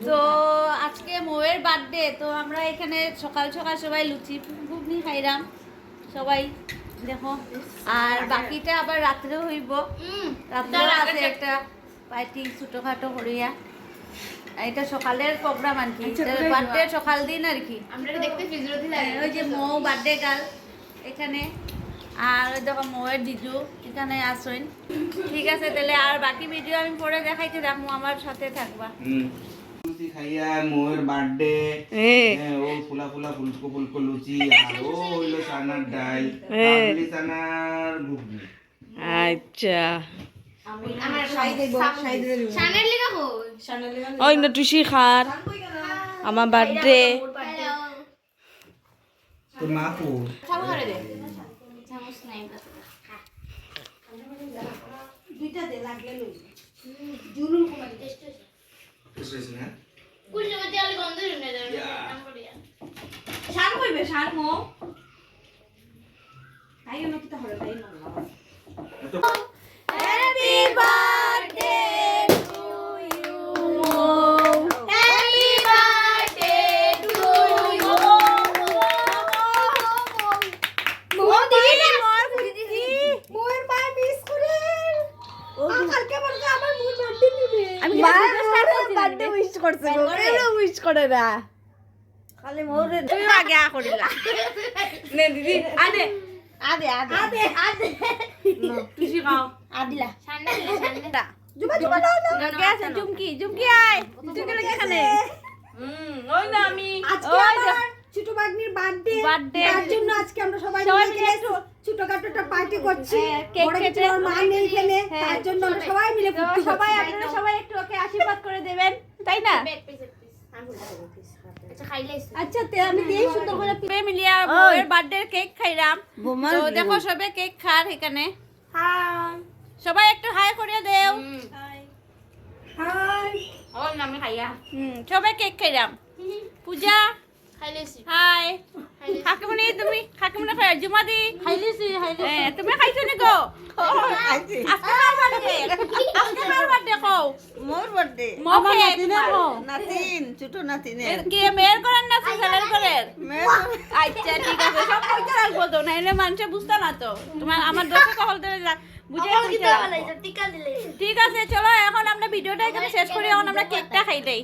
তো আজকে মোয়ের বার্থডে, তো আমরা এখানে সকাল সকাল সবাই লুচি ঘুগনি খাইলাম সবাই, দেখো। আর বাকিটা আবার রাত্রেও হইব, রাত্রেও আছে একটা পার্টি ছোটখাটো করিয়া। এটা সকালের প্রোগ্রাম আর কি, বার্থডে সকাল দিন আর কি। ওই যে মৌ বার্থডে গার্ল এখানে, আর দেখো মৌয়ের জিজু এখানে আসেন। ঠিক আছে, তাহলে আর বাকি ভিডিও আমি পরে দেখাইতে থাকবো, আমার সাথে থাকবা। লুচি খাইয়া মোয়ের বার্থডে, ও ফুলা ফুলা ফুলকো ফুলকো লুচি, আর ও হইলো চানার ডাল, কাবলি চানার ঘুগনি। আচ্ছা আমার ওই না টুসি খার আমার বার্থডে। তোর মা কো দুইটা দে লাগলে লই জুলুল কুমারী এসেছ না শান কইবে শান মো আইও না কিটা হরে তাই না। Happy birthday to you, happy birthday to you. মো দিদি মোর দিদি মোর বাই মিস করে কালকে বলকে আমার মুই বার্থডে নিবে। আমি বার্থডে উইশ করছে গো, কেন উইশ করে না? খালি মোরে তুমি আগে আ করিলা নে দিদি আদে আদে আদে আদে আদে টুসি খাও আদিলা ঠান্ডা জুবা জুবা দাও না কে আছে চুমকি চুমকি আয় চুমকি লাগে এখানে ওই না আমি আজকে আমার ছোট বাগনির বার্থডে, তার জন্য আজকে আমরা সবাই মিলে একটু ছোটখাটো একটা পার্টি করছি। কেক বড় কেটে কিছু মা নেই এখানে, তার জন্য আমরা সবাই মিলে ফুর্তি করছি। সবাই আপনারা সবাই একটু ওকে আশীর্বাদ করে দেবেন, তাই না? আচ্ছা আমি দেই সুন্দর করে সবাই মিলিয়া বউয়ের বার্থডে কেক খাইলাম। তো দেখো সবাই কেক খার এখানে। হাই সবাই একটু হাই করে দেও। হাই ওই না আমি খাইয়া সবাই কেক খাইলাম। পূজা হাই কাকিমণি, তুমি কাকিমণি খাই জুমাদি খাইলিছি তুমি খাইছো নি গো? আজকে কার বার্থডে? আজকে কার বার্থডে কও? মোর বার্থডে আমার নাতিনে কও। নাতিন ছোট নাতিনে কি মেয়ের করেন না ছেলের করেন? আচ্ছা ঠিক আছে, সব কইতে রাখবো তো, নাইলে মানুষে বুঝতে না তো। তোমার আমার দর্শক হলতে বুঝে কইতে রাখবো। ঠিক আছে, চলো এখন আমরা ভিডিওটা এখানে শেষ করি, এখন আমরা কেকটা খাই দেই।